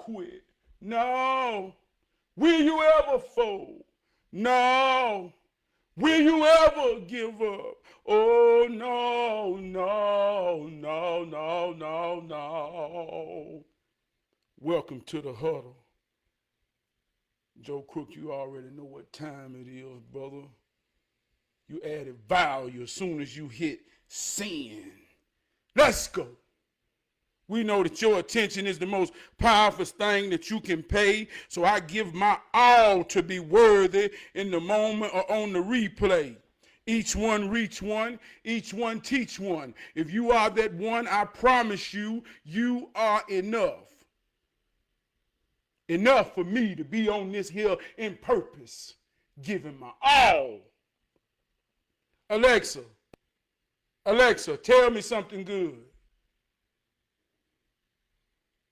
quit? No. Will you ever fold? No. Will you ever give up? Oh, no, no, no, no, no, no. Welcome to the huddle. Joe Crook, you already know what time it is, brother. You added value as soon as you hit sin. Let's go. We know that your attention is the most powerful thing that you can pay, so I give my all to be worthy in the moment or on the replay. Each one reach one, each one teach one. If you are that one, I promise you, you are enough. Enough for me to be on this hill in purpose, giving my all. Alexa, tell me something good.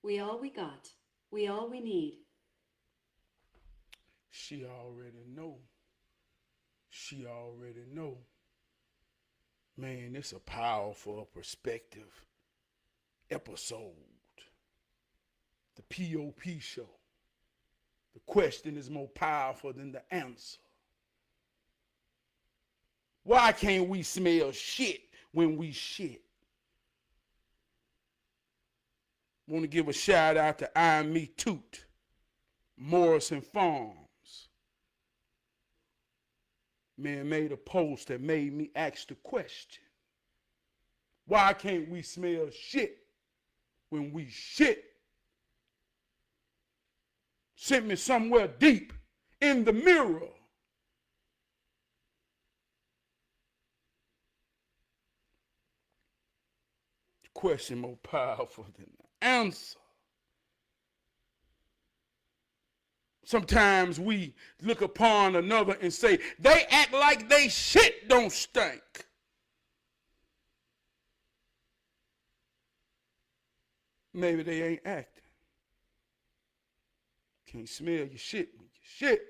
We all we got. We all we need. She already know. She already know. Man, it's a powerful perspective episode. The P.O.P. show. The question is more powerful than the answer. Why can't we smell shit when we shit? Want to give a shout out to I Me Toot, Morrison Farms. Man made a post that made me ask the question. Why can't we smell shit when we shit? Sent me somewhere deep in the mirror. The question more powerful than the answer. Sometimes we look upon another and say, they act like they shit don't stink. Maybe they ain't acting. Can't smell your shit when you shit.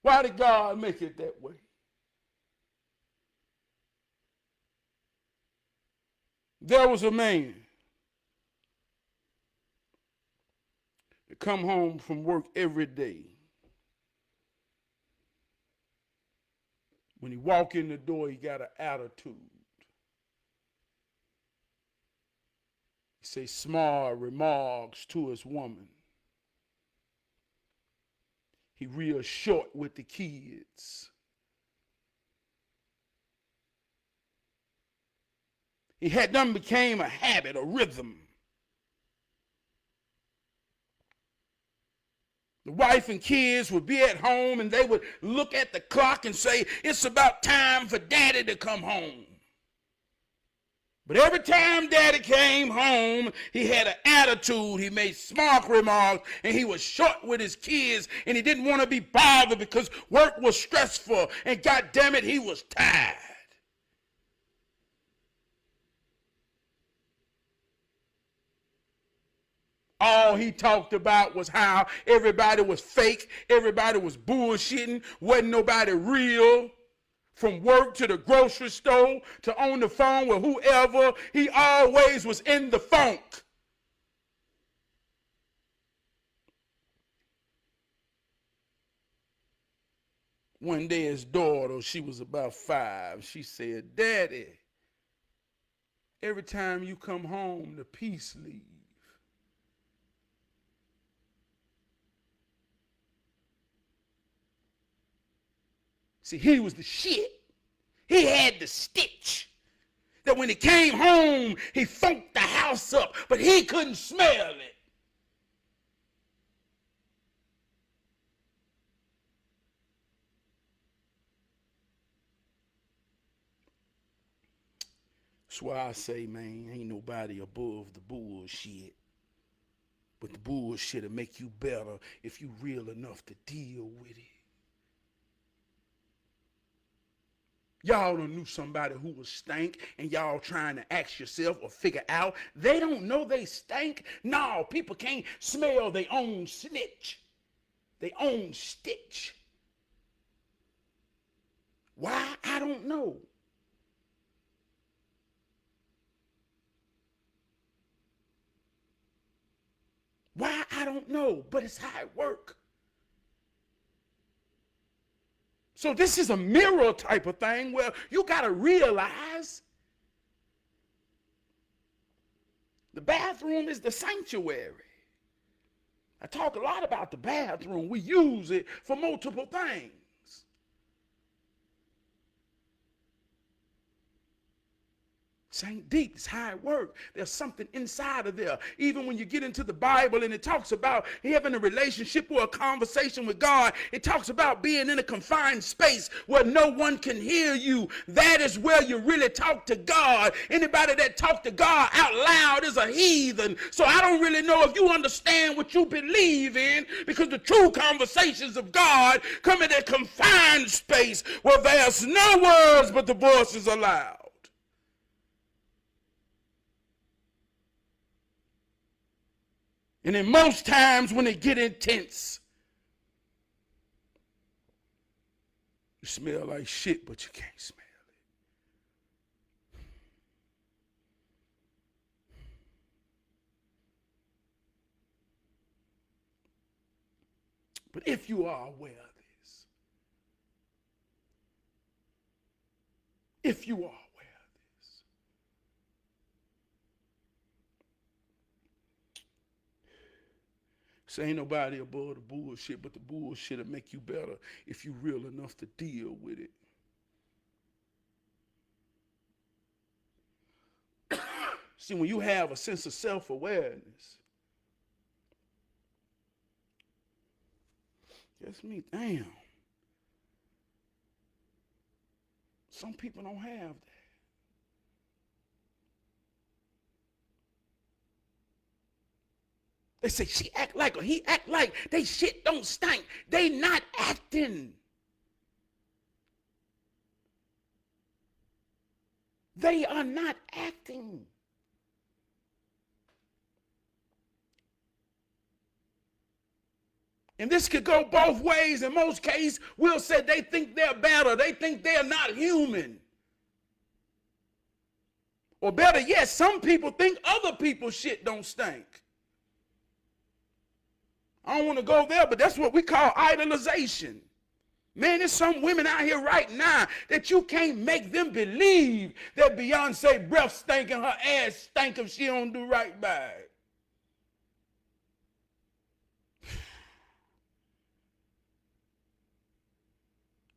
Why did God make it that way? There was a man that come home from work every day. When he walk in the door, he got an attitude. He say small remarks to his woman. He real short with the kids. He had done became a habit, a rhythm. The wife and kids would be at home and they would look at the clock and say, it's about time for daddy to come home. But every time daddy came home, he had an attitude, he made smart remarks, and he was short with his kids, and he didn't want to be bothered because work was stressful, and God damn it, he was tired. All he talked about was how everybody was fake, everybody was bullshitting, wasn't nobody real. From work to the grocery store to on the phone with whoever, he always was in the funk. One day his daughter, she was about 5, she said, Daddy, every time you come home, the peace leaves. See, he was the shit. He had the stitch. That when he came home, he funked the house up, but he couldn't smell it. That's why I say, man, ain't nobody above the bullshit. But the bullshit will make you better if you real enough to deal with it. Y'all done knew somebody who was stank and y'all trying to ask yourself or figure out they don't know they stank. No, people can't smell their own snitch, their own stitch. Why? I don't know. Why? I don't know, but it's how it works. So this is a mirror type of thing where you got to realize the bathroom is the sanctuary. I talk a lot about the bathroom. We use it for multiple things. This ain't deep. It's how it works. There's something inside of there. Even when you get into the Bible and it talks about having a relationship or a conversation with God, it talks about being in a confined space where no one can hear you. That is where you really talk to God. Anybody that talk to God out loud is a heathen. So I don't really know if you understand what you believe in, because the true conversations of God come in a confined space where there's no words but the voices are loud. And then most times when it get intense, you smell like shit, but you can't smell it. But if you are aware of this, if you are aware of this, so ain't nobody above the bullshit, but the bullshit will make you better if you real enough to deal with it. See, when you have a sense of self-awareness, that's me, damn. Some people don't have that. They say she act like, or he act like, they shit don't stink. They not acting. They are not acting. And this could go both ways. In most cases, we'll say they think they're better. They think they're not human. Or better yet, some people think other people's shit don't stink. I don't want to go there, but that's what we call idolization. Man, there's some women out here right now that you can't make them believe that Beyonce breath stink and her ass stink if she don't do right by it.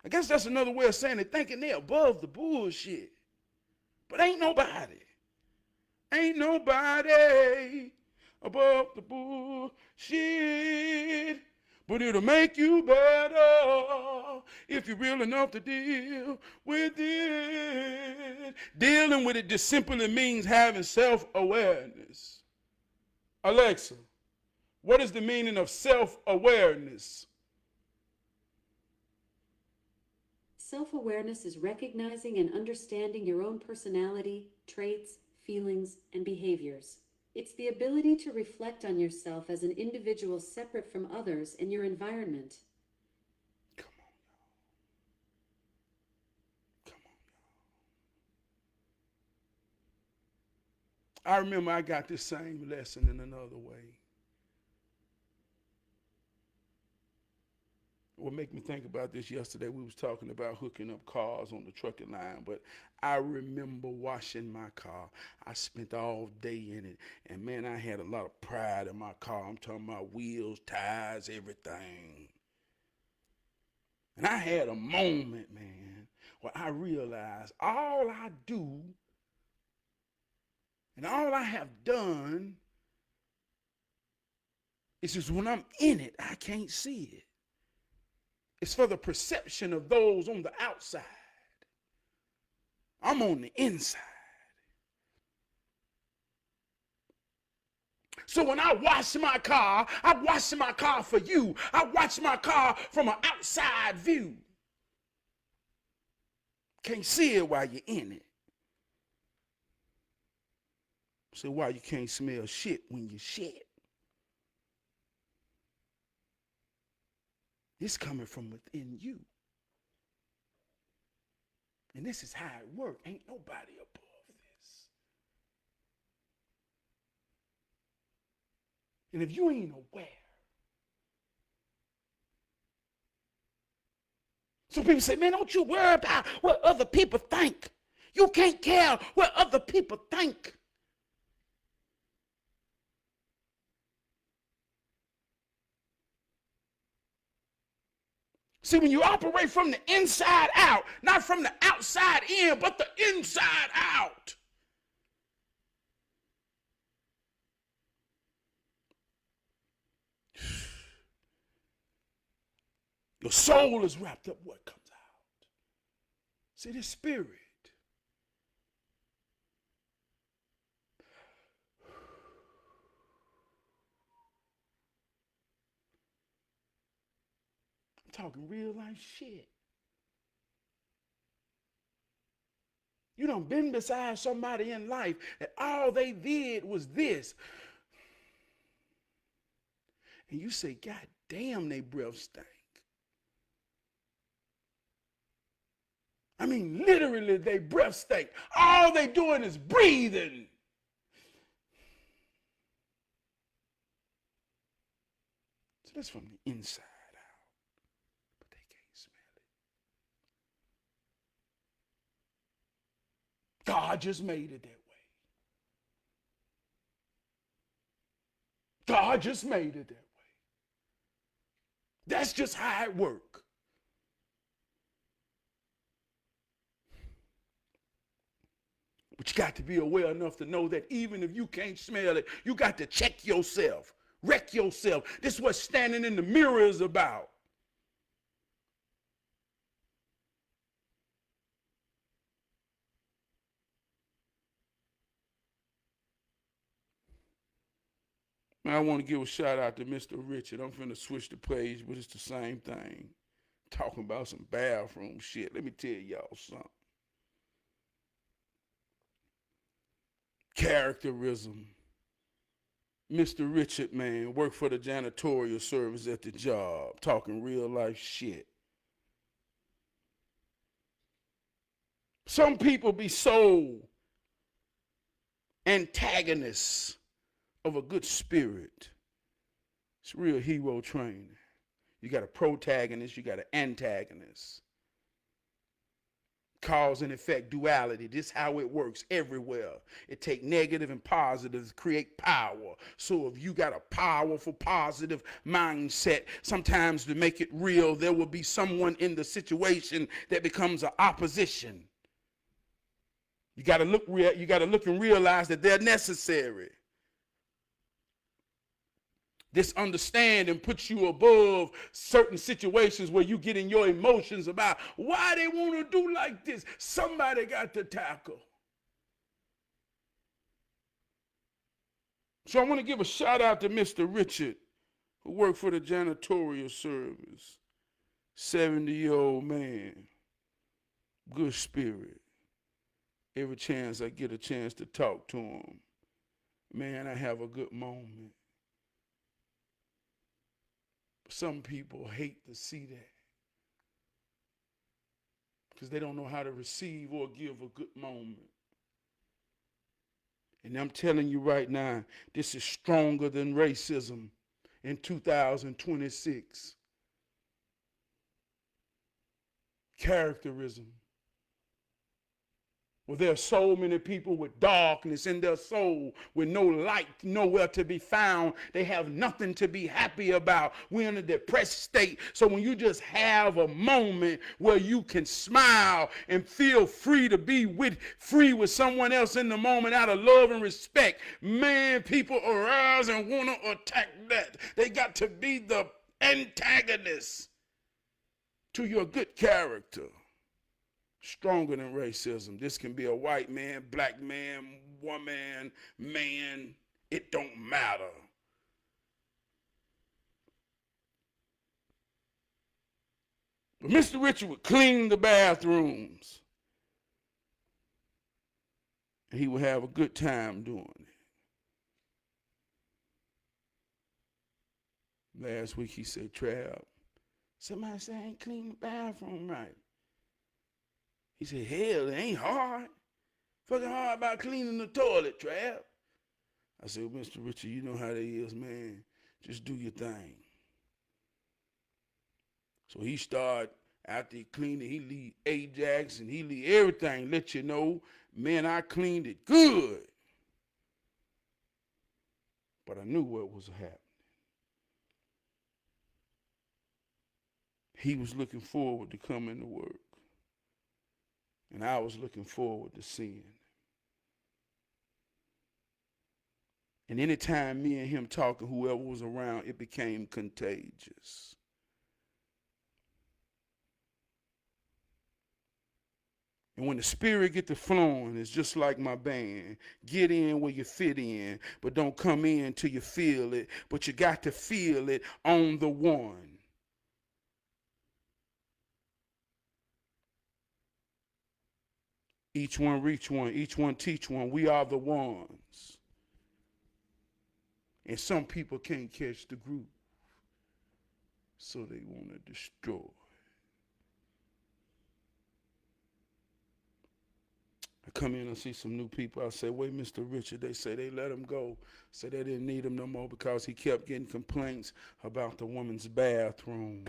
I guess that's another way of saying it, thinking they're above the bullshit. But ain't nobody above the bullshit. But it'll make you better if you're real enough to deal with it. Dealing with it just simply means having self-awareness. Alexa, what is the meaning of self-awareness? Self-awareness is recognizing and understanding your own personality, traits, feelings, and behaviors. It's the ability to reflect on yourself as an individual separate from others in your environment. Come on, y'all. Come on, y'all. I remember I got this same lesson in another way. What made me think about this yesterday, we was talking about hooking up cars on the trucking line, but I remember washing my car. I spent all day in it, and man, I had a lot of pride in my car. I'm talking about wheels, tires, everything. And I had a moment, man, where I realized all I do and all I have done is just when I'm in it, I can't see it. It's for the perception of those on the outside. I'm on the inside. So when I wash my car for you. I wash my car from an outside view. Can't see it while you're in it. So why you can't smell shit when you shit? It's coming from within you. And this is how it works. Ain't nobody above this. And if you ain't aware, some people say, man, don't you worry about what other people think. You can't care what other people think. See, when you operate from the inside out, not from the outside in, but the inside out, your soul is wrapped up what comes out. See, this spirit. I'm talking real life shit. You done been beside somebody in life that all they did was this. And you say, God damn, they breath stink. I mean, literally, they breath stink. All they doing is breathing. So that's from the inside out. But they can't smell it. God just made it that way. God just made it that way. That's just how it works. But you got to be aware enough to know that even if you can't smell it, you got to check yourself, wreck yourself. This is what standing in the mirror is about. Man, I want to give a shout out to Mr. Richard. I'm finna switch the page, but it's the same thing. Talking about some bathroom shit. Let me tell y'all something. Characterism. Mr. Richard, man, worked for the janitorial service at the job, talking real life shit. Some people be so antagonists of a good spirit. It's real hero training. You got a protagonist, you got an antagonist. Cause and effect duality. This is how it works everywhere. It takes negative and positive to create power. So if you got a powerful, positive mindset, sometimes to make it real, there will be someone in the situation that becomes an opposition. You got to look and realize that they're necessary. This understanding puts you above certain situations where you get in your emotions about why they want to do like this. Somebody got to tackle. So I want to give a shout out to Mr. Richard, who worked for the janitorial service. 70-year-old man. Good spirit. Every chance I get a chance to talk to him, man, I have a good moment. Some people hate to see that because they don't know how to receive or give a good moment. And I'm telling you right now, this is stronger than racism in 2026. Characterism. Well, there are so many people with darkness in their soul, with no light nowhere to be found. They have nothing to be happy about. We're in a depressed state. So when you just have a moment where you can smile and feel free to be free with someone else in the moment out of love and respect, man, people arise and want to attack that. They got to be the antagonist to your good character. Stronger than racism. This can be a white man, black man, woman, man. It don't matter. But Mr. Richard would clean the bathrooms. And he would have a good time doing it. Last week he said, Trav, somebody said I ain't clean the bathroom right. He said, hell, it ain't hard. Fucking hard about cleaning the toilet, Trav. I said, well, Mr. Richard, you know how that is, man. Just do your thing. So he started, after he cleaned it, he leave Ajax and he leave everything, let you know, man, I cleaned it good. But I knew what was happening. He was looking forward to coming to work. And I was looking forward to seeing. And anytime me and him talking, whoever was around, it became contagious. And when the spirit get to flowing, it's just like my band. Get in where you fit in, but don't come in till you feel it. But you got to feel it on the one. Each one reach one, each one teach one. We are the ones. And some people can't catch the groove, so they want to destroy. I come in and see some new people. I say, wait, Mr. Richard. They say they let him go. Say they didn't need him no more because he kept getting complaints about the woman's bathroom.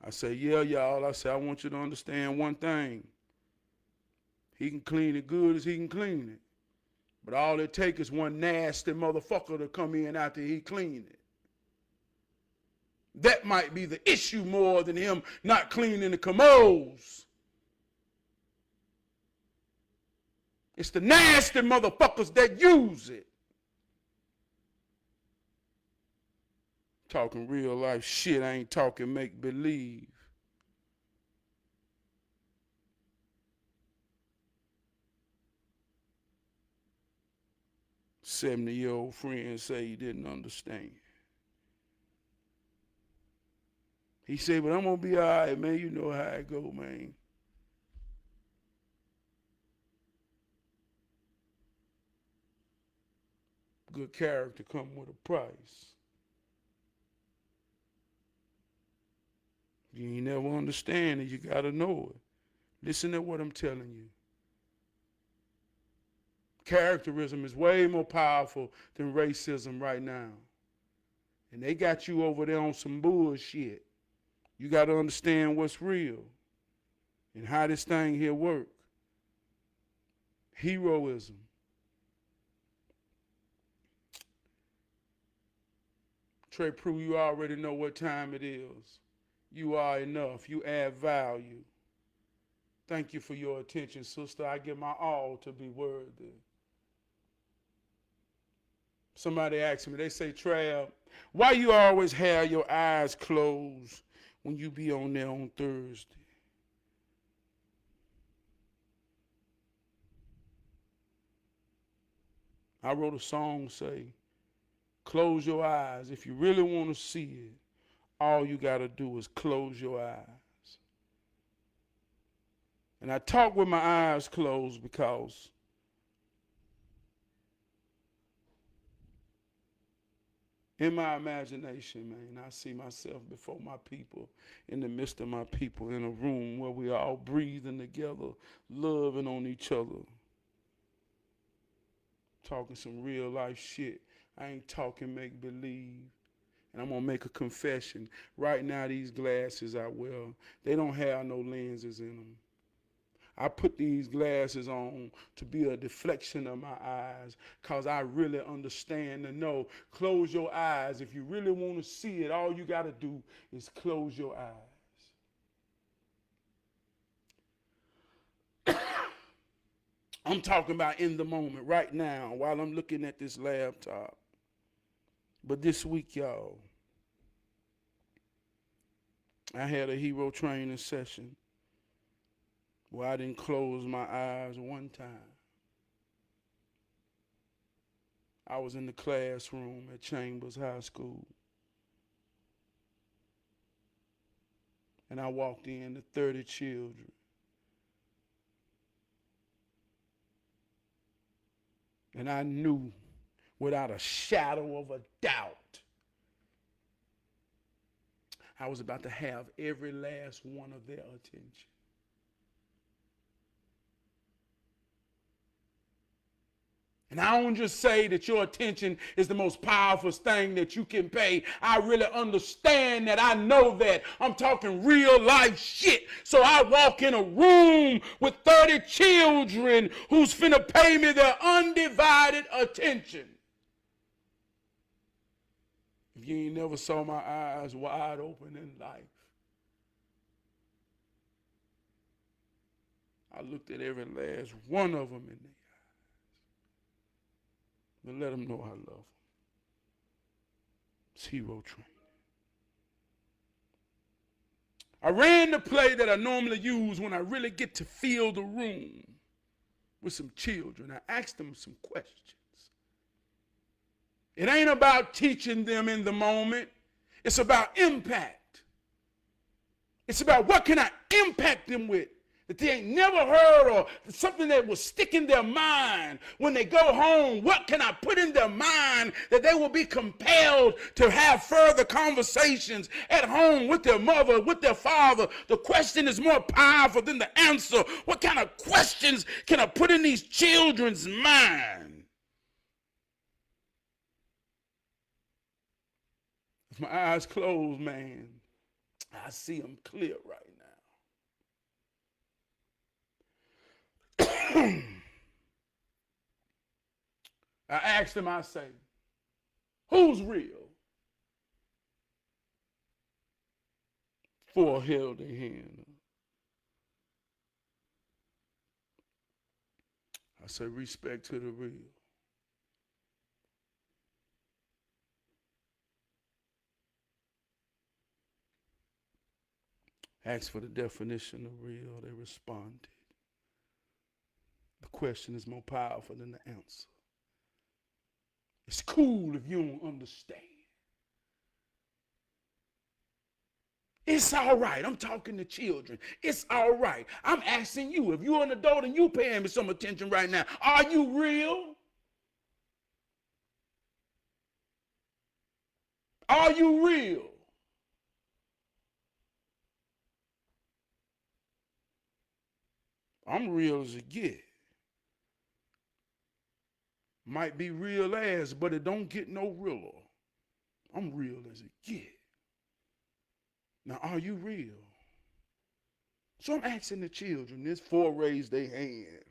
I say, yeah, y'all. I say, I want you to understand one thing. He can clean it good as he can clean it. But all it takes is one nasty motherfucker to come in after he cleaned it. That might be the issue more than him not cleaning the commodes. It's the nasty motherfuckers that use it. Talking real life shit, I ain't talking make believe. $70-year-old friend say he didn't understand. He said, but I'm gonna be all right, man. You know how it go, man. Good character come with a price. You ain't never understand it, you gotta know it. Listen to what I'm telling you. Characterism is way more powerful than racism right now. And they got you over there on some bullshit. You gotta understand what's real and how this thing here work. Heroism. Trey Prue, you already know what time it is. You are enough. You add value. Thank you for your attention, sister. I give my all to be worthy. Somebody asked me, they say, Trav, why you always have your eyes closed when you be on there on Thursday? I wrote a song say, close your eyes. If you really want to see it, all you got to do is close your eyes. And I talk with my eyes closed because in my imagination, man, I see myself before my people, in the midst of my people, in a room where we all breathing together, loving on each other, talking some real life shit. I ain't talking make believe. And I'm gonna make a confession. Right now, these glasses I wear, they don't have no lenses in them. I put these glasses on to be a deflection of my eyes because I really understand and know. Close your eyes. If you really want to see it, all you got to do is close your eyes. I'm talking about in the moment, right now, while I'm looking at this laptop. But this week, y'all, I had a hero training session where I didn't close my eyes one time. I was in the classroom at Chambers High School. And I walked in to 30 children. And I knew without a shadow of a doubt I was about to have every last one of their attention. And I don't just say that your attention is the most powerful thing that you can pay. I really understand that. I know that. I'm talking real life shit. So I walk in a room with 30 children who's finna pay me their undivided attention. If you ain't never saw my eyes wide open in life, I looked at every last one of them in the and let them know I love them. It's hero training. I ran the play that I normally use when I really get to fill the room with some children. I asked them some questions. It ain't about teaching them in the moment. It's about impact. It's about what can I impact them with that they ain't never heard, or something that will stick in their mind when they go home. What can I put in their mind that they will be compelled to have further conversations at home with their mother, with their father? The question is more powerful than the answer. What kind of questions can I put in these children's mind? If my eyes closed, man, I see them clear right now. I asked him, I say, who's real? Four held their hand. I say, respect to the real. Asked for the definition of real. They responded. The question is more powerful than the answer. It's cool if you don't understand. It's all right. I'm talking to children. It's all right. I'm asking you, if you're an adult and you paying me some attention right now, are you real? Are you real? I'm real as it get. Might be real as, but it don't get no realer. I'm real as it get. Now, are you real? So I'm asking the children. There's four raised their hand.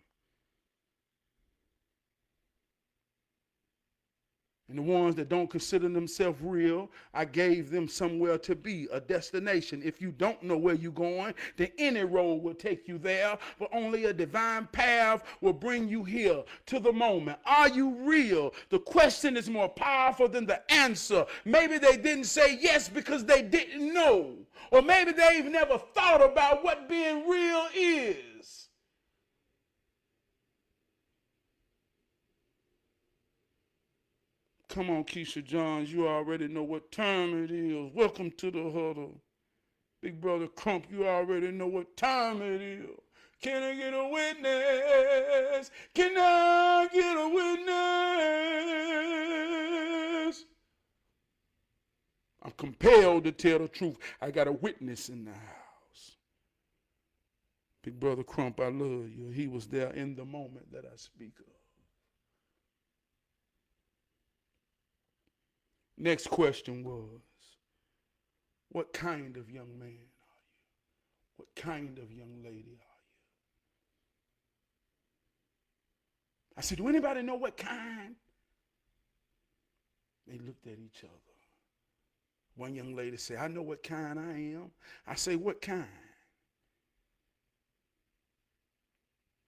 And the ones that don't consider themselves real, I gave them somewhere to be, a destination. If you don't know where you're going, then any road will take you there, but only a divine path will bring you here to the moment. Are you real? The question is more powerful than the answer. Maybe they didn't say yes because they didn't know, or maybe they've never thought about what being real is. Come on, Keisha Johns, you already know what time it is. Welcome to the huddle. Big brother Crump, you already know what time it is. Can I get a witness? Can I get a witness? I'm compelled to tell the truth. I got a witness in the house. Big brother Crump, I love you. He was there in the moment that I speak of. Next question was, what kind of young man are you? What kind of young lady are you? I said, do anybody know what kind? They looked at each other. One young lady said, I know what kind I am. I say, what kind?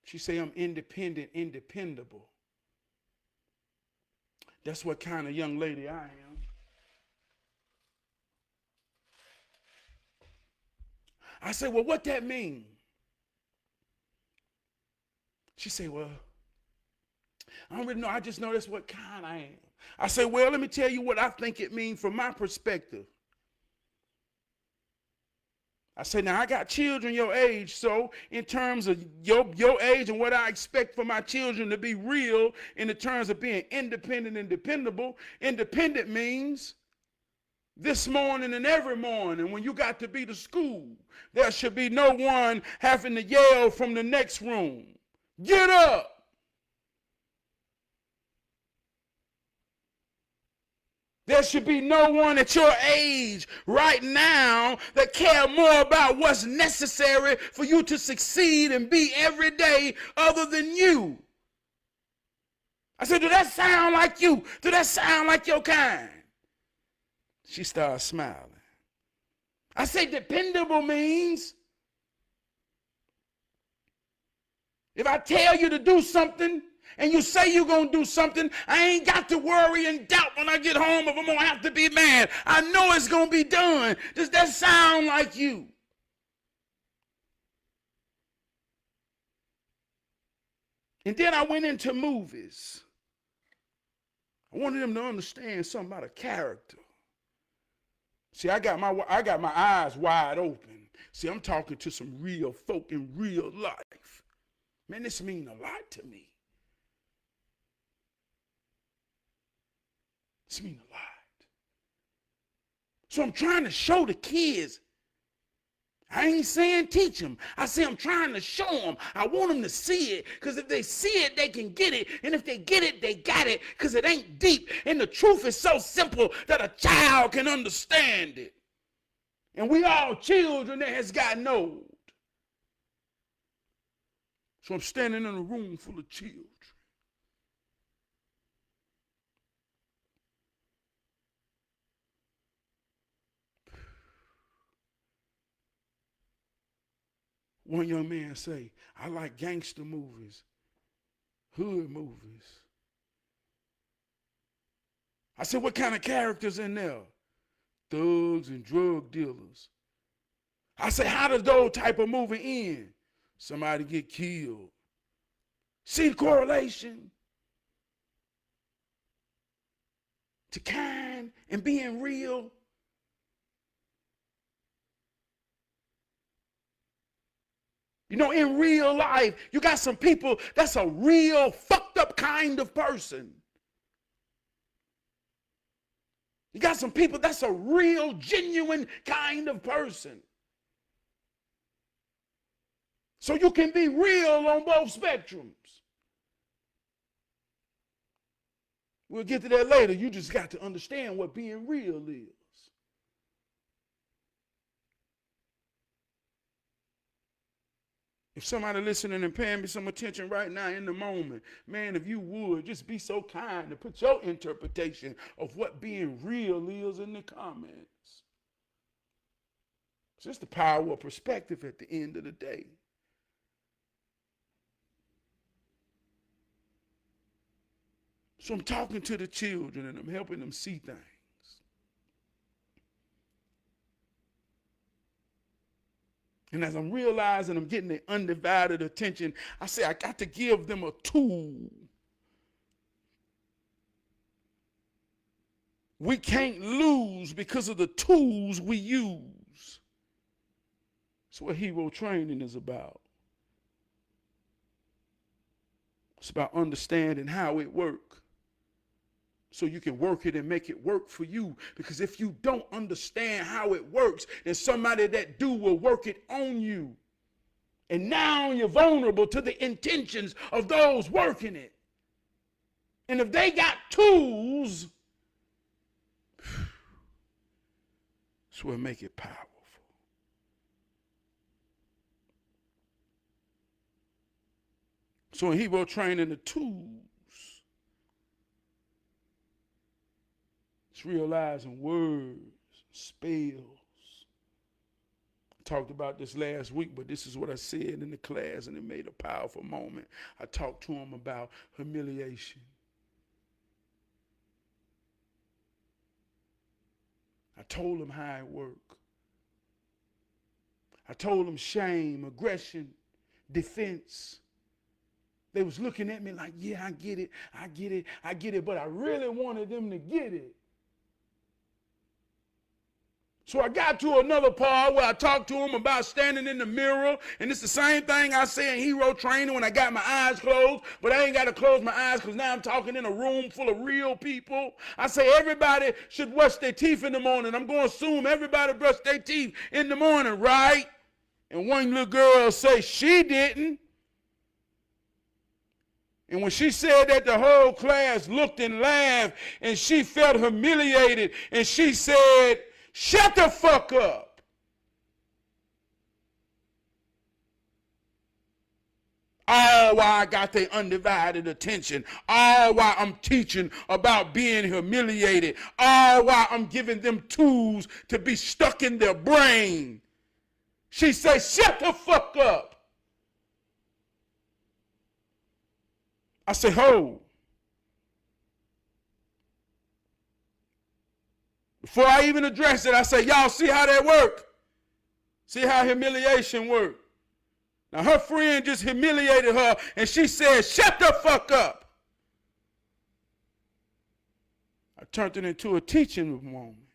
She said, I'm independent, independable. That's what kind of young lady I am. I said, well, what that mean? She said, well, I don't really know. I just know that's what kind I am. I said, well, let me tell you what I think it means from my perspective. I said, now I got children your age, so in terms of your age and what I expect for my children to be real in the terms of being independent and dependable, independent means this morning and every morning when you got to be to school, there should be no one having to yell from the next room, get up. There should be no one at your age right now that care more about what's necessary for you to succeed and be every day other than you. I said, do that sound like you? Do that sound like your kind? She started smiling. I said, dependable means if I tell you to do something and you say you're going to do something, I ain't got to worry and doubt when I get home if I'm going to have to be mad. I know it's going to be done. Does that sound like you? And then I went into movies. I wanted them to understand something about a character. See, I got my eyes wide open. See, I'm talking to some real folk in real life. Man, this means a lot to me. This means a lot. So I'm trying to show the kids. I ain't saying teach them. I say I'm trying to show them. I want them to see it, because if they see it, they can get it. And if they get it, they got it, because it ain't deep. And the truth is so simple that a child can understand it. And we all children that has gotten old. So I'm standing in a room full of children. One young man say, I like gangster movies, hood movies. I said, what kind of characters in there? Thugs and drug dealers. I said, how does those type of movie end? Somebody get killed. See the correlation to kind and being real? You know, in real life, you got some people that's a real fucked up kind of person. You got some people that's a real, genuine kind of person. So you can be real on both spectrums. We'll get to that later. You just got to understand what being real is. If somebody listening and paying me some attention right now in the moment, man, if you would, just be so kind to put your interpretation of what being real is in the comments. It's just the power of perspective at the end of the day. So I'm talking to the children and I'm helping them see things. And as I'm realizing I'm getting their undivided attention, I say I got to give them a tool. We can't lose because of the tools we use. That's what hero training is about. It's about understanding how it works, so you can work it and make it work for you. Because if you don't understand how it works, then somebody that do will work it on you. And now you're vulnerable to the intentions of those working it. And if they got tools, that's what make it powerful. So in hero training, the tools, it's realizing words, spells. I talked about this last week, but this is what I said in the class, and it made a powerful moment. I talked to them about humiliation. I told them how it worked. I told them shame, aggression, defense. They was looking at me like, yeah, I get it, but I really wanted them to get it. So I got to another part where I talked to them about standing in the mirror, and it's the same thing I say in hero training when I got my eyes closed, but I ain't got to close my eyes because now I'm talking in a room full of real people. I say everybody should brush their teeth in the morning. I'm going to assume everybody brushed their teeth in the morning, right? And one little girl say she didn't. And when she said that, the whole class looked and laughed, and she felt humiliated, and she said, "Shut the fuck up." All while I got their undivided attention. All while I'm teaching about being humiliated. All while I'm giving them tools to be stuck in their brain. She said, "Shut the fuck up." I said, "Ho." Before I even address it, I say, "Y'all see how that work? See how humiliation work?" Now her friend just humiliated her, and she said, "Shut the fuck up." I turned it into a teaching moment.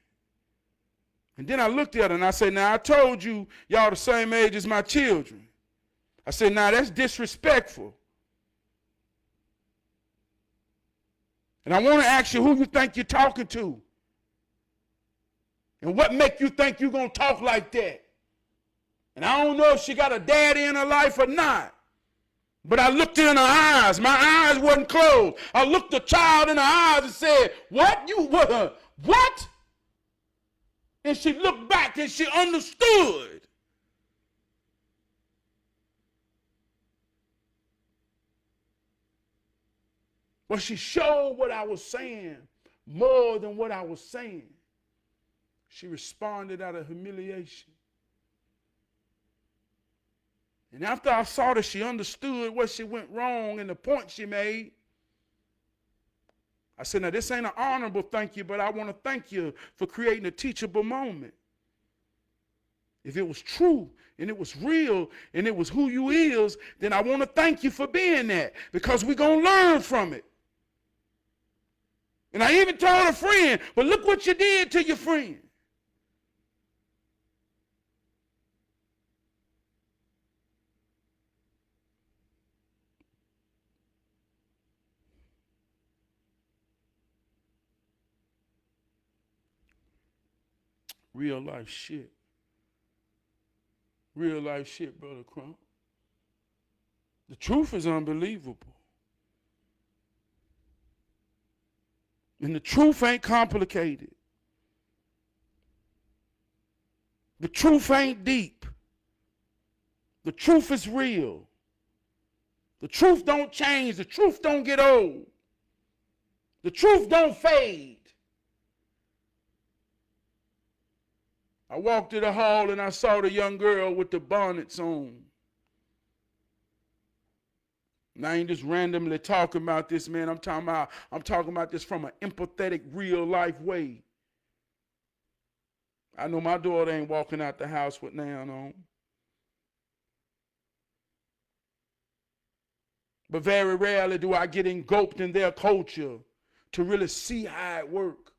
And then I looked at her and I said, "Now I told you y'all the same age as my children." I said, "Now that's disrespectful. And I want to ask you who you think you're talking to. And what make you think you're going to talk like that?" And I don't know if she got a daddy in her life or not. But I looked in her eyes. My eyes wasn't closed. I looked the child in her eyes and said, "What? You what? What?" And she looked back and she understood. But she showed what I was saying more than what I was saying. She responded out of humiliation. And after I saw that she understood what she went wrong and the point she made, I said, "Now this ain't an honorable thank you, but I want to thank you for creating a teachable moment. If it was true and it was real and it was who you is, then I want to thank you for being that, because we're going to learn from it." And I even told a friend, "But look what you did to your friend." Real life shit. Real life shit, Brother Crump. The truth is unbelievable. And the truth ain't complicated. The truth ain't deep. The truth is real. The truth don't change. The truth don't get old. The truth don't fade. I walked to the hall and I saw the young girl with the bonnets on. And I ain't just randomly talking about this, man. I'm talking about this from an empathetic, real life way. I know my daughter ain't walking out the house with nothing on. But very rarely do I get engulfed in their culture to really see how it works.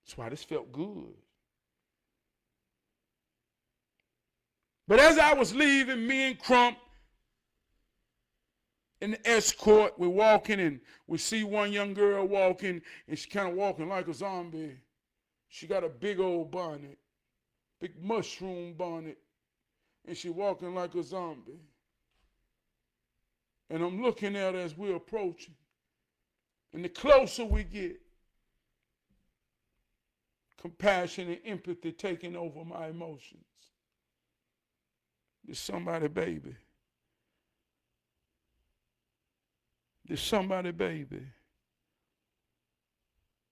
That's why this felt good. But as I was leaving, me and Crump in the escort, we're walking and we see one young girl walking, and she kind of walking like a zombie. She got a big old bonnet, big mushroom bonnet, and she walking like a zombie. And I'm looking at her as we're approaching. And the closer we get, compassion and empathy taking over my emotions. There's somebody, baby. There's somebody, baby.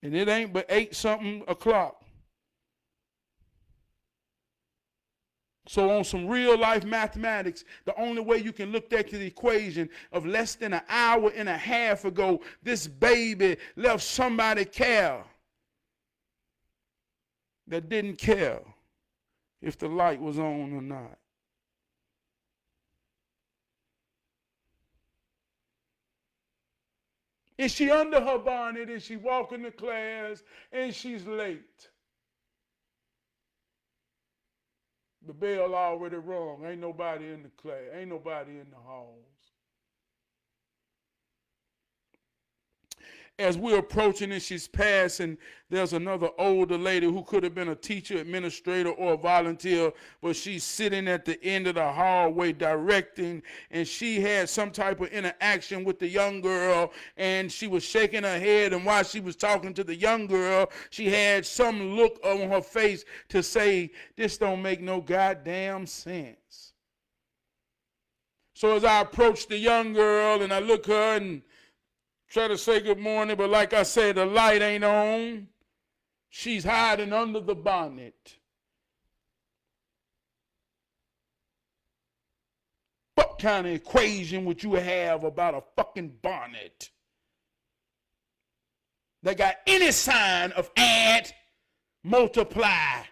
And it ain't but 8-something o'clock. So on some real life mathematics, the only way you can look at the equation of less than an hour and a half ago, this baby left somebody care that didn't care if the light was on or not. Is she under her bonnet? Is she walking to class and she's late? The bell already rung. Ain't nobody in the class. Ain't nobody in the halls. as we're approaching and she's passing, there's another older lady who could have been a teacher, administrator, or a volunteer, but she's sitting at the end of the hallway directing, and she had some type of interaction with the young girl, and she was shaking her head, and while she was talking to the young girl, she had some look on her face to say, this don't make no goddamn sense. So as I approach the young girl and I look her and try to say good morning, but like I said, the light ain't on. She's hiding under the bonnet. What kind of equation would you have about a fucking bonnet that got any sign of add, multiply?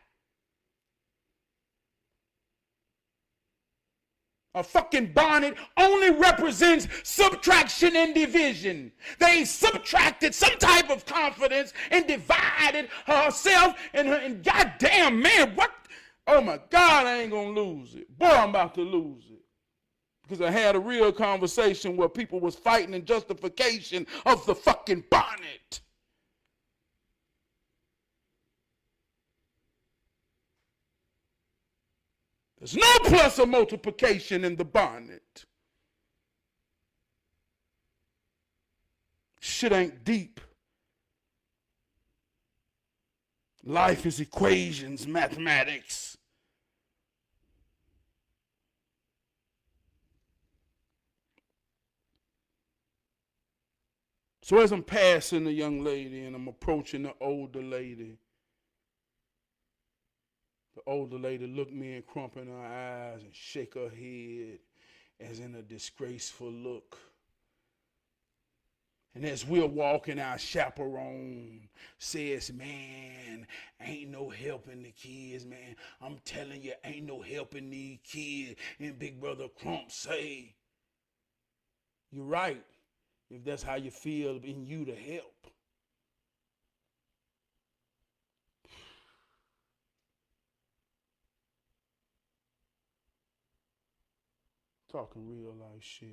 A fucking bonnet only represents subtraction and division. They subtracted some type of confidence and divided herself and her. And goddamn, man, what? Oh my God, I ain't gonna lose it. Boy, I'm about to lose it. Because I had a real conversation where people was fighting in justification of the fucking bonnet. There's no plus or multiplication in the bonnet. Shit ain't deep. Life is equations, mathematics. So as I'm passing the young lady and I'm approaching the older lady looked me and crumple in her eyes and shake her head as in a disgraceful look. And as we're walking, our chaperone says, man, ain't no helping the kids, man. I'm telling you, ain't no helping these kids. And Big Brother Crump say, you're right, if that's how you feel in you to help. Talking real life shit.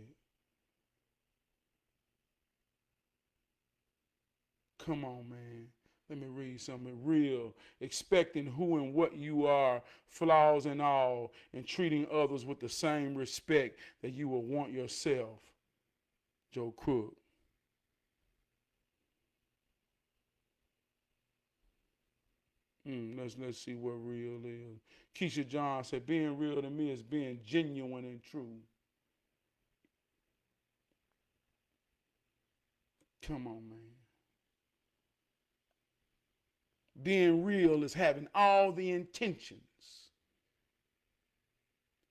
Come on, man. Let me read something real. Expecting who and what you are, flaws and all, and treating others with the same respect that you will want yourself. Joe Crook. Let's see what real is. Keisha John said, being real to me is being genuine and true. Come on, man. Being real is having all the intentions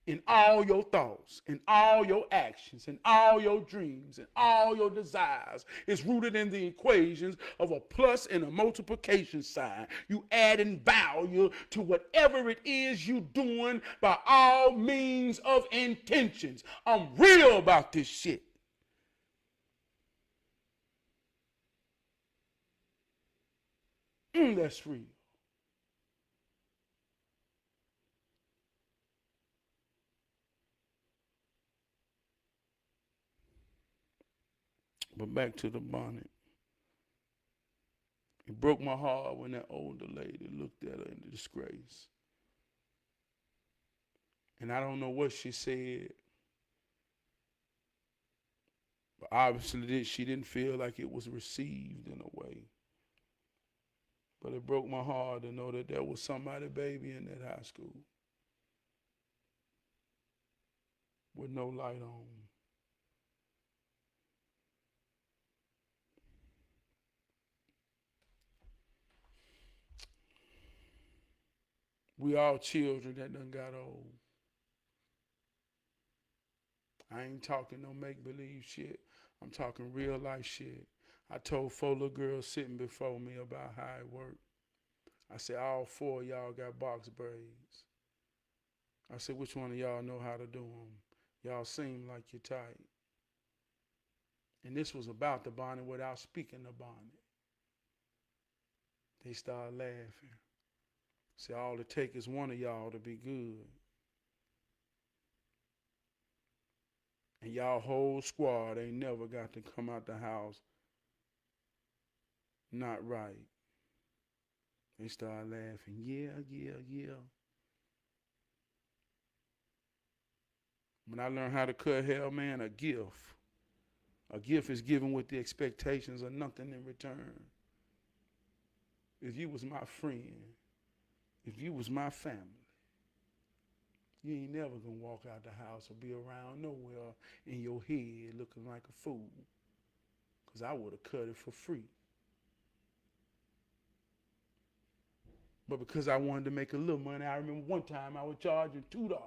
in all your thoughts, in all your actions, in all your dreams, and all your desires. It's rooted in the equations of a plus and a multiplication sign. You adding value to whatever it is you doing by all means of intentions. I'm real about this shit. That's real. But back to the bonnet. It broke my heart when that older lady looked at her in disgrace. And I don't know what she said, but obviously she didn't feel like it was received in a way. But it broke my heart to know that there was somebody baby in that high school with no light on. We all children that done got old. I ain't talking no make-believe shit. I'm talking real life shit. I told 4 little girls sitting before me about how it worked. I said, all 4 of y'all got box braids. I said, which one of y'all know how to do them? Y'all seem like you're tight. And this was about the bonnet without speaking the bonnet. They started laughing. Said, all it takes is one of y'all to be good. And y'all whole squad ain't never got to come out the house not right. They start laughing. Yeah. When I learned how to cut hair, man, a gift. A gift is given with the expectations of nothing in return. If you was my friend, if you was my family, you ain't never gonna walk out the house or be around nowhere in your head looking like a fool. Because I would have cut it for free. But because I wanted to make a little money, I remember one time I was charging $2.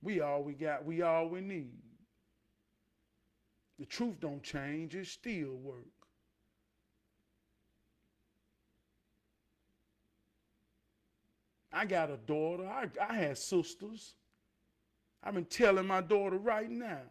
We all we got, we all we need. The truth don't change, it still work. I got a daughter, I had sisters. I've been telling my daughter right now.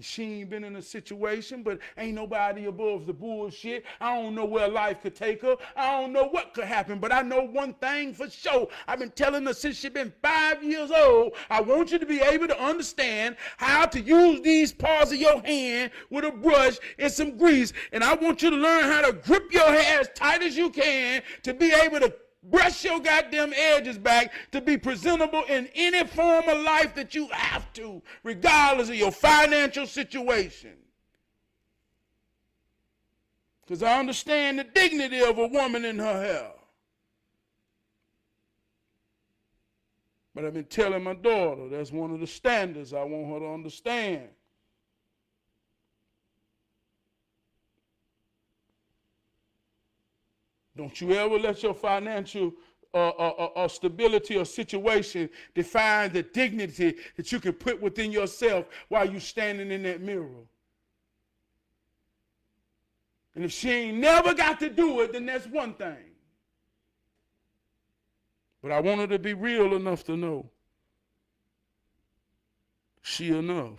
She ain't been in a situation, but ain't nobody above the bullshit. I don't know where life could take her. I don't know what could happen, but I know one thing for sure. I've been telling her since she been 5 years old, I want you to be able to understand how to use these paws of your hand with a brush and some grease. And I want you to learn how to grip your hair as tight as you can to be able to brush your goddamn edges back to be presentable in any form of life that you have to, regardless of your financial situation. Because I understand the dignity of a woman in her hair. But I've been telling my daughter that's one of the standards I want her to understand. Don't you ever let your financial stability or situation define the dignity that you can put within yourself while you're standing in that mirror. And if she ain't never got to do it, then that's one thing. But I want her to be real enough to know she enough.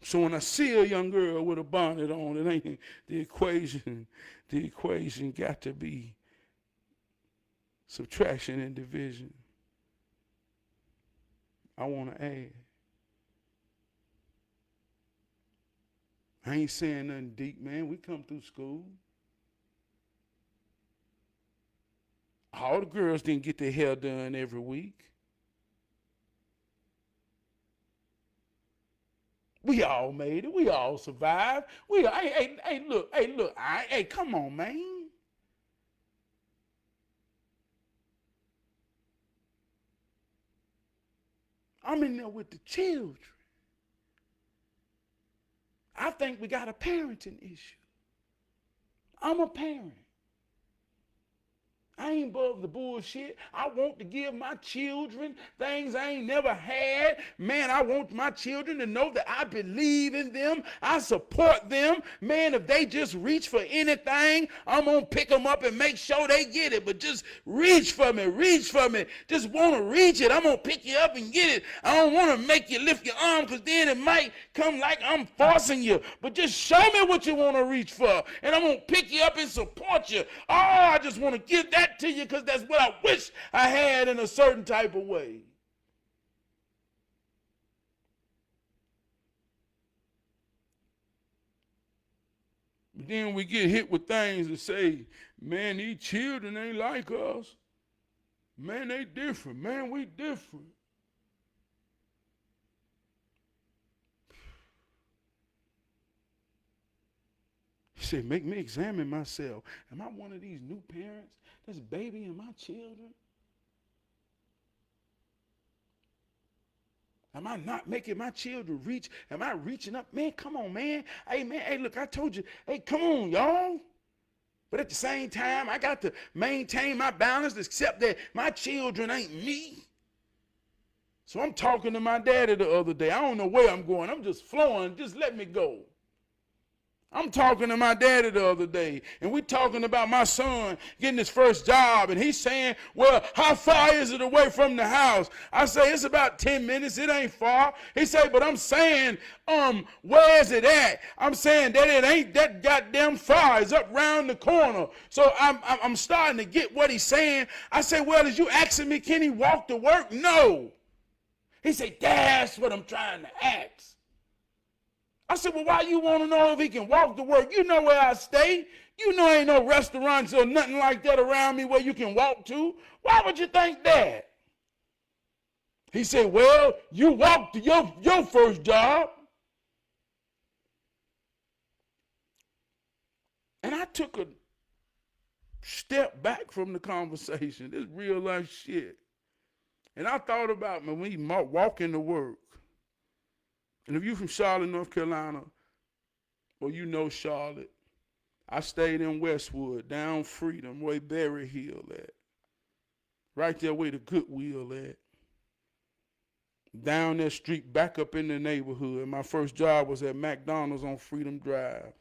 So when I see a young girl with a bonnet on, it ain't the equation. The equation got to be subtraction and division. I want to add. I ain't saying nothing deep, man. We come through school. All the girls didn't get their hair done every week. We all made it. We all survived. Hey, come on, man. I'm in there with the children. I think we got a parenting issue. I'm a parent. I ain't above the bullshit. I want to give my children things I ain't never had. Man, I want my children to know that I believe in them. I support them. Man, if they just reach for anything, I'm going to pick them up and make sure they get it. But just reach for me. Just want to reach it. I'm going to pick you up and get it. I don't want to make you lift your arm because then it might come like I'm forcing you. But just show me what you want to reach for. And I'm going to pick you up and support you. Oh, I just want to give that to you because that's what I wish I had in a certain type of way. But then we get hit with things that say, man, these children ain't like us. Man, they different. Man, we different. He said, make me examine myself. Am I one of these new parents that's babying my children? Am I not making my children reach? Am I reaching up? Man, come on, man. Hey, man, hey, look, I told you. Hey, come on, y'all. But at the same time, I got to maintain my balance, except that my children ain't me. So I'm talking to my daddy the other day. I don't know where I'm going. I'm just flowing. Just let me go. I'm talking to my daddy the other day, and we talking about my son getting his first job, and he's saying, well, how far is it away from the house? I say, it's about 10 minutes. It ain't far. He say, but I'm saying, where is it at? I'm saying that it ain't that goddamn far. It's up round the corner. So I'm starting to get what he's saying. I say, well, is you asking me, can he walk to work? No. He say, that's what I'm trying to ask. I said, well, why you want to know if he can walk to work? You know where I stay. You know ain't no restaurants or nothing like that around me where you can walk to. Why would you think that? He said, well, you walked to your first job. And I took a step back from the conversation. This real life shit. And I thought about me walking to work. And if you're from Charlotte, North Carolina, or you know Charlotte, I stayed in Westwood, down Freedom, where Berry Hill at. Right there where the Goodwill at. Down that street, back up in the neighborhood. My first job was at McDonald's on Freedom Drive.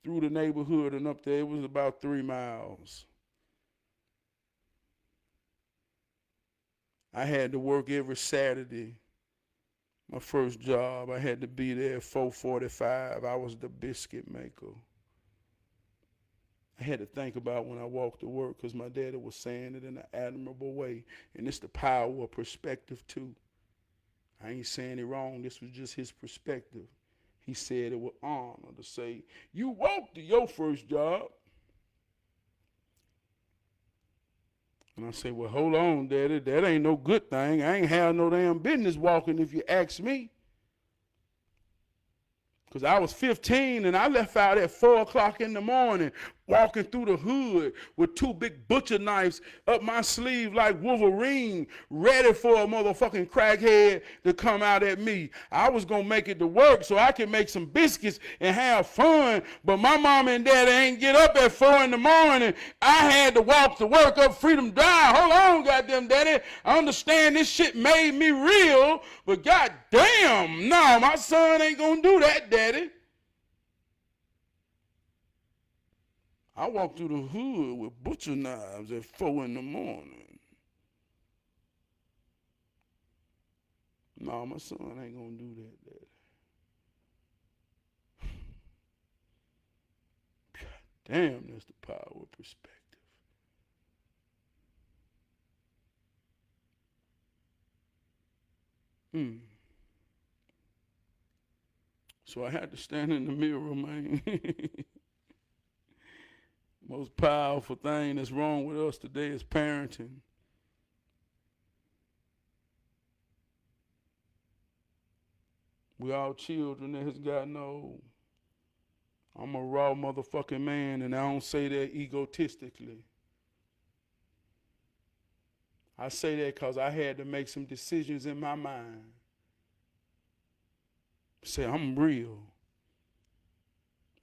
Through the neighborhood and up there, it was about 3 miles. I had to work every Saturday. My first job, I had to be there at 4:45. I was the biscuit maker. I had to think about when I walked to work because my daddy was saying it in an admirable way. And it's the power of perspective too. I ain't saying it wrong. This was just his perspective. He said it with honor to say, you walked to your first job. And I say, well, hold on, Daddy. That ain't no good thing. I ain't have no damn business walking if you ask me. Because I was 15 and I left out at 4 o'clock in the morning walking through the hood with 2 big butcher knives up my sleeve like Wolverine, ready for a motherfucking crackhead to come out at me. I was going to make it to work so I could make some biscuits and have fun, but my mom and daddy ain't get up at 4 in the morning. I had to walk to work up Freedom Drive. Hold on, goddamn daddy. I understand this shit made me real, but goddamn, no, my son ain't going to do that, daddy. I walked through the hood with butcher knives at 4 in the morning. No, my son ain't gonna do that, Daddy. God damn, that's the power of perspective. So I had to stand in the mirror, man. Most powerful thing that's wrong with us today is parenting. We all children that has gotten old. I'm a raw motherfucking man, and I don't say that egotistically. I say that because I had to make some decisions in my mind. Say, I'm real.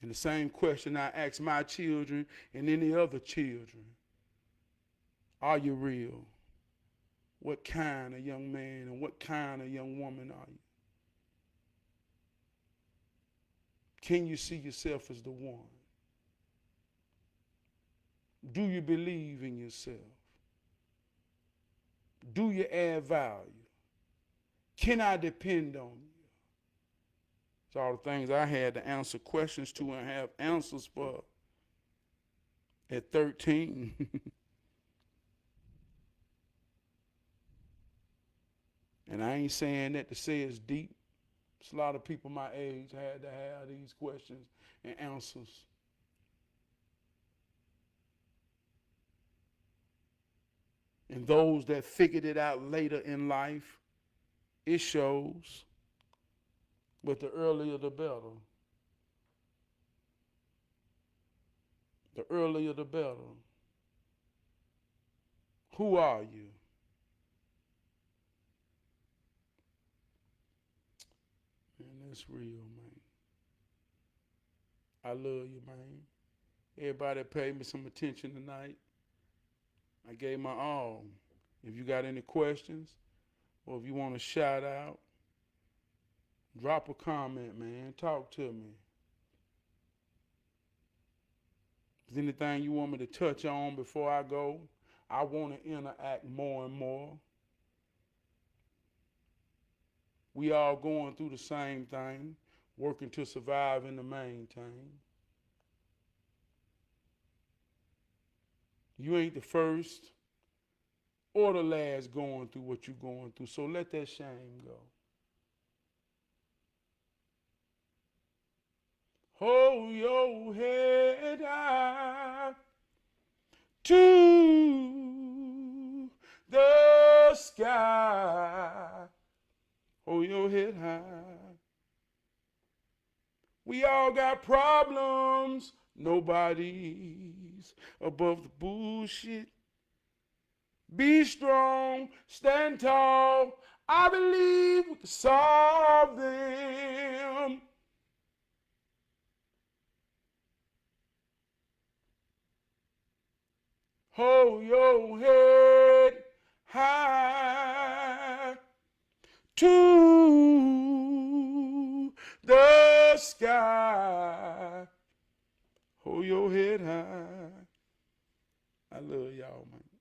And the same question I ask my children and any other children. Are you real? What kind of young man and what kind of young woman are you? Can you see yourself as the one? Do you believe in yourself? Do you add value? Can I depend on you? It's all the things I had to answer questions to and have answers for at 13. And I ain't saying that to say it's deep. It's a lot of people my age had to have these questions and answers. And those that figured it out later in life, it shows. But the earlier the better. The earlier the better. Who are you? Man, that's real, man. I love you, man. Everybody paid me some attention tonight. I gave my all. If you got any questions or if you want to shout out, drop a comment, man. Talk to me. Is anything you want me to touch on before I go? I want to interact more and more. We all going through the same thing, working to survive and to maintain. You ain't the first or the last going through what you're going through, so let that shame go. Hold your head high to the sky. Hold your head high. We all got problems. Nobody's above the bullshit. Be strong, stand tall. I believe we can solve them. Hold your head high to the sky. Hold your head high. I love y'all, man.